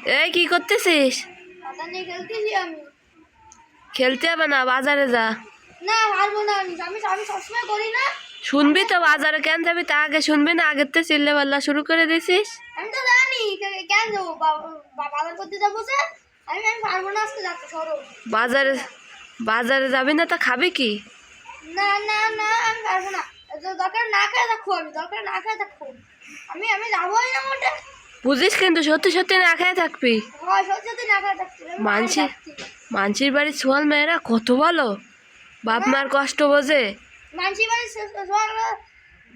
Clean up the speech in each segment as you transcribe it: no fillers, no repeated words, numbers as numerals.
এই কি করতেছিস? পাতা নিয়ে খেলতেছি আমি। খেলতে হবে না, বাজারে যা। না পারবো না, আমি আমি সবসময় করি না। শুনবি তো, বাজারে কেন যাবি তা আগে শুনবি না? আগের তো চিল্লে পাল্লা শুরু করে দিছিস। আমি তো জানি কেন যাবো, বাজার করতে যাবো যে। আমি আমি পারবো না, আজকে যাচ্ছি সরো। বাজারে বাজারে যাবি না তা খাবি কি? না না না, আমি পারবো না। দরকার না খেয়ে থাকবো, আমি দরকার না খেয়ে থাকবো। আমি আমি যাবোই না মোটে। বুঝিস কিন্তু সত্যি সত্যি না খেয়ে থাকবি। হয় সত্যি সত্যি না খেয়ে থাকছি। মানসির বাড়ির ছোয়াল মেয়েরা কত বলো, বাপ মার কষ্ট বোঝে। মানসি বাড়ি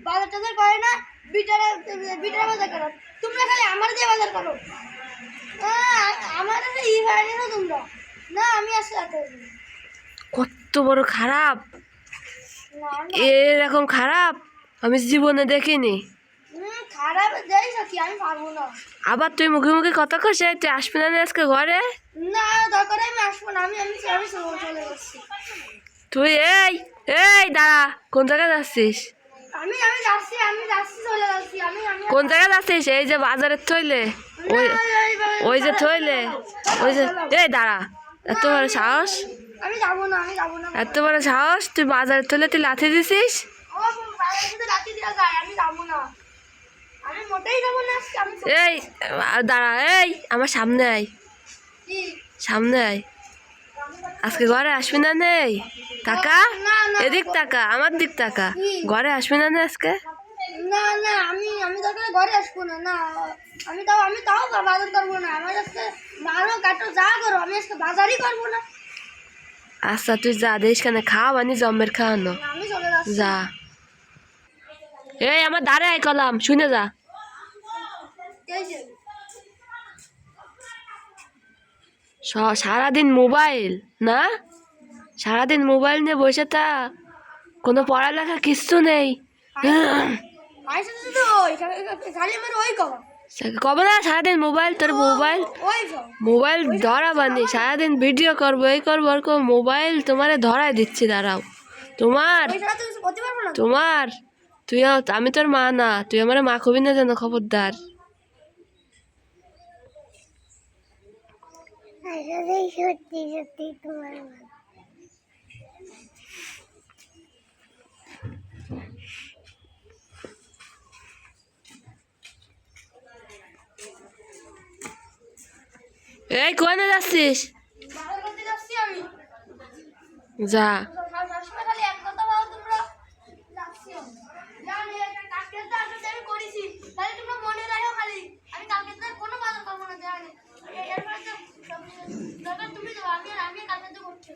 বাজার টাজার করে না, বিটারা বিটারা বাজার করো। তোমরা খালি আমার দিয়ে বাজার করো। আমার ই হয়নি না তোমরা। না আমি আসলে কত বড় খারাপ, না এরকম খারাপ আমি জীবনে দেখিনি। খারাপ যাই কি, আমি পারবো না। আবার তুই মুখে মুখে কথা কষে, তুই আসবি না আজকে ঘরে? না দরকার আমি আসবো না, আমি আমি আমি চলে যাচ্ছি। তুই এই এই দাঁড়া, কোন জায়গায় যাচ্ছিস? আমি আমি যাচ্ছি, আমি যাচ্ছি, চলে যাচ্ছি। আমি আমি কোন জায়গায় যাচ্ছিস? এই যে বাজারের থইলে, ওই যে থইলে, ওই যে। এই দাঁড়া, এত বড় সাহস! আমি যাবো না, আমি যাবো না। এত বড় সাহস, তুই বাজারের থইলে তুই লাথি দিছিস? রাখি দেওয়া যায়, আমি যাবো না, আমি মোটেই যাবো না। আমি এই দাঁড়া, এই আমার সামনে আয়, কি সামনে আয়। আজকে ঘরে আসবি না নেই? টাকা এদিক টাকা, আমার দিক টাকা। ঘরে আসবি না আজকে? না না, আমি আমি দরকার ঘরে আসবো না। না আমি তাও বাজার করবো না। আমার আজকে মারো কাটো যা করো, আমি আজকে বাজারই করবো না। আচ্ছা তুই যা, দেশ কেন খাওয়ানি জম্মের খাওয়ানো, না, আমি চলে যাচ্ছি। যা। এই আমার দাঁড়ে আয় কলাম, শুনে যা। এই যে সারাদিন মোবাইল না, সারাদিন মোবাইল নিয়ে বসে তা কোনো পড়ালেখা কিচ্ছু নেই। আইসা তো ওই খালি আমার ওই কবা কবে না সারাদিন মোবাইল, তোর মোবাইল ওই মোবাইল ধরাবানি, সারাদিন ভিডিও করবো, এই করবো আর করবো, মোবাইল তোমারে ধরাই দিচ্ছি, দাঁড়াও। তোমার করতে পারবো না। তোমার তুই আমি তোর মা না, তুই আমার মা কবি না যেন, খবরদার। সত্যি সত্যি তোমার এই কোনে যাচ্ছিস? বাজার করতে যাচ্ছি আমি। যা। সবসময় খালি এক কথা বলো তোমরা। যাচ্ছি আমি। জানি কালকে তো আসলে আমি করেছি, তাহলে তোমরা মনে রাখো খালি। আমি কালকে তো কোনো বাজার করবো না, জানি। এরপরে তো দরকার তুমি যাও, আমি কালকে তো করছি।